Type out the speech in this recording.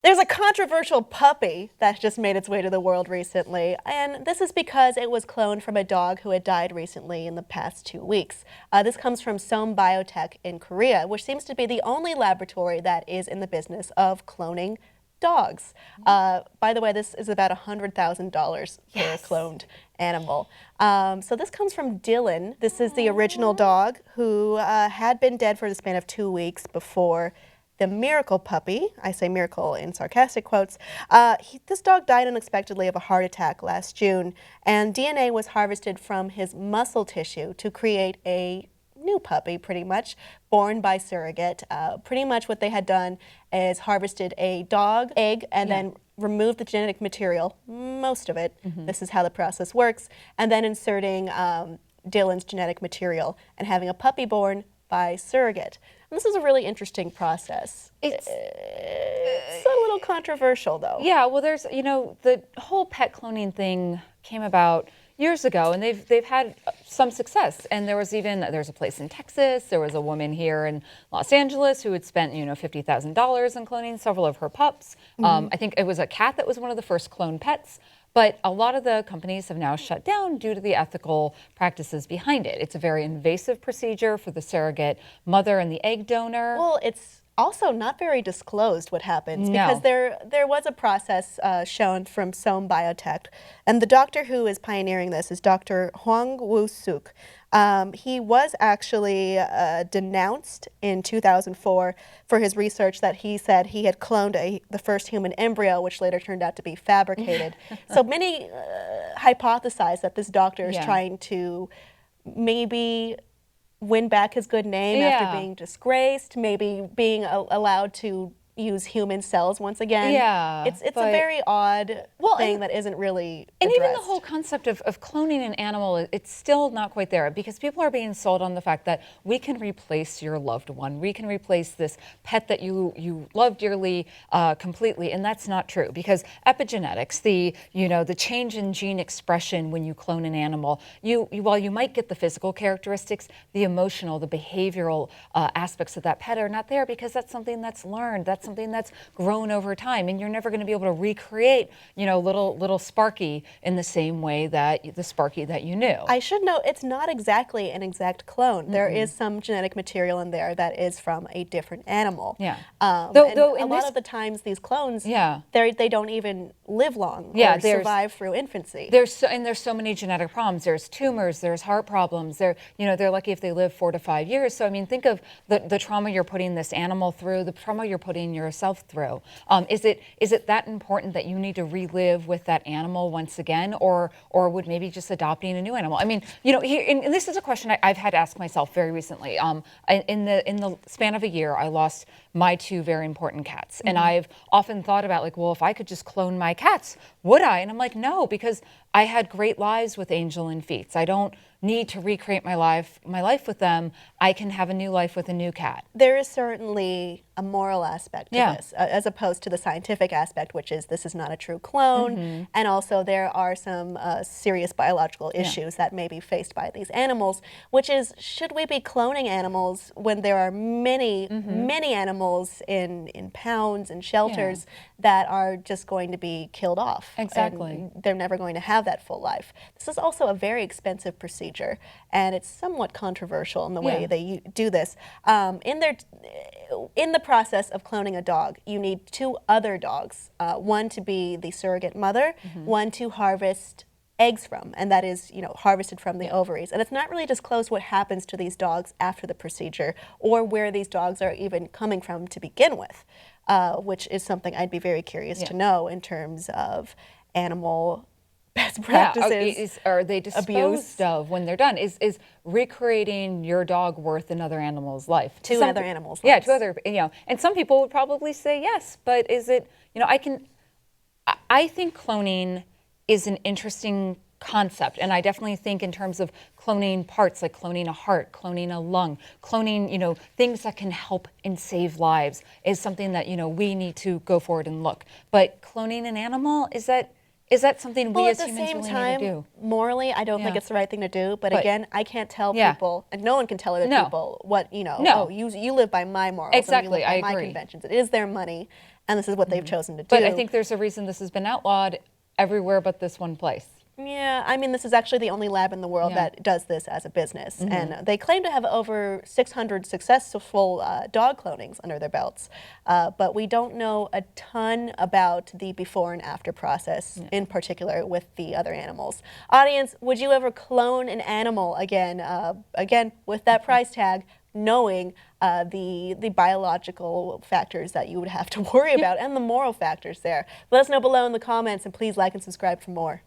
There's a controversial puppy that just made its way to the world recently, and this is because it was cloned from a dog who had died recently in the past 2 weeks. This comes from Sohm Biotech in Korea, which seems to be the only laboratory that is in the business of cloning dogs. By the way, this is about $100,000 for a cloned animal. So this comes from Dylan. This is the original dog who had been dead for the span of 2 weeks before the miracle puppy, I say miracle in sarcastic quotes, this dog died unexpectedly of a heart attack last June, and DNA was harvested from his muscle tissue to create a new puppy, pretty much, born by surrogate. Pretty much what they had done is harvested a dog egg and then removed the genetic material, most of it. This is how the process works, and then inserting Dylan's genetic material and having a puppy born by surrogate. And this is a really interesting process. It's a little controversial, though. Yeah, well, there's, you know, the whole pet cloning thing came about years ago, and they've had some success. And there's a place in Texas. There was a woman here in Los Angeles who had spent, $50,000 on cloning several of her pups. I think it was a cat that was one of the first cloned pets. But a lot of the companies have now shut down due to the ethical practices behind it. It's a very invasive procedure for the surrogate mother and the egg donor. Well, it's also not very disclosed what happens because there was a process shown from Sohm Biotech, and the doctor who is pioneering this is Dr. Hwang Woo-suk. He was actually denounced in 2004 for his research that he said he had cloned the first human embryo, which later turned out to be fabricated. So many hypothesize that this doctor is trying to maybe win back his good name after being disgraced, maybe being allowed to use human cells once again. It's a very odd thing that isn't really addressed. And even the whole concept of cloning an animal, it's still not quite there because people are being sold on the fact that we can replace your loved one. We can replace this pet that you love dearly completely, and that's not true because epigenetics, the change in gene expression when you clone an animal, while you might get the physical characteristics, the emotional, the behavioral aspects of that pet are not there because that's something that's learned. That's something that's grown over time, and you're never going to be able to recreate, little Sparky in the same way that the Sparky that you knew. I should note it's not exactly an exact clone. There is some genetic material in there that is from a different animal. Though a lot of the times these clones, they don't even live long or survive through infancy. There's so many genetic problems. There's tumors. There's heart problems. They're lucky if they live 4 to 5 years. So I mean, think of the trauma you're putting this animal through, the trauma you're putting yourself through. Is it that important that you need to relive with that animal once again, or would maybe just adopting a new animal? I mean, and this is a question I've had to ask myself very recently. In the span of a year, I lost my 2 very important cats, and I've often thought about if I could just clone my cats, would I? And I'm like, no, because I had great lives with Angel and Feats. I don't need to recreate my life with them. I can have a new life with a new cat. There is certainly a moral aspect to this, as opposed to the scientific aspect, which is this is not a true clone, and also there are some serious biological issues that may be faced by these animals, which is, should we be cloning animals when there are many animals in pounds and shelters that are just going to be killed off? Exactly. And they're never going to have that full life. This is also a very expensive procedure, and it's somewhat controversial in the way they do this. In the process of cloning a dog, you need 2 other dogs, one to be the surrogate mother, one to harvest eggs from, and that is, harvested from the ovaries. And it's not really disclosed what happens to these dogs after the procedure or where these dogs are even coming from to begin with, which is something I'd be very curious to know in terms of animal best practices. Are they disposed of when they're done? Is recreating your dog worth another animal's life? Two other animals' lives. Yeah, 2 other, and some people would probably say yes, but is it, I think cloning is an interesting concept, and I definitely think in terms of cloning parts, like cloning a heart, cloning a lung, cloning, things that can help and save lives is something that, we need to go forward and look. But cloning an animal, is that something we as humans really need to do? Morally, I don't think it's the right thing to do. But again, I can't tell people, and no one can tell other people what, oh, you live by my morals. Exactly, and you live by I my agree. conventions. It is their money. And this is what they've chosen to do. But I think there's a reason this has been outlawed everywhere but this one place. Yeah, I mean, this is actually the only lab in the world that does this as a business. And they claim to have over 600 successful dog clonings under their belts. But we don't know a ton about the before and after process, in particular with the other animals. Audience, would you ever clone an animal again, with that price tag, knowing the biological factors that you would have to worry about and the moral factors there? Let us know below in the comments, and please like and subscribe for more.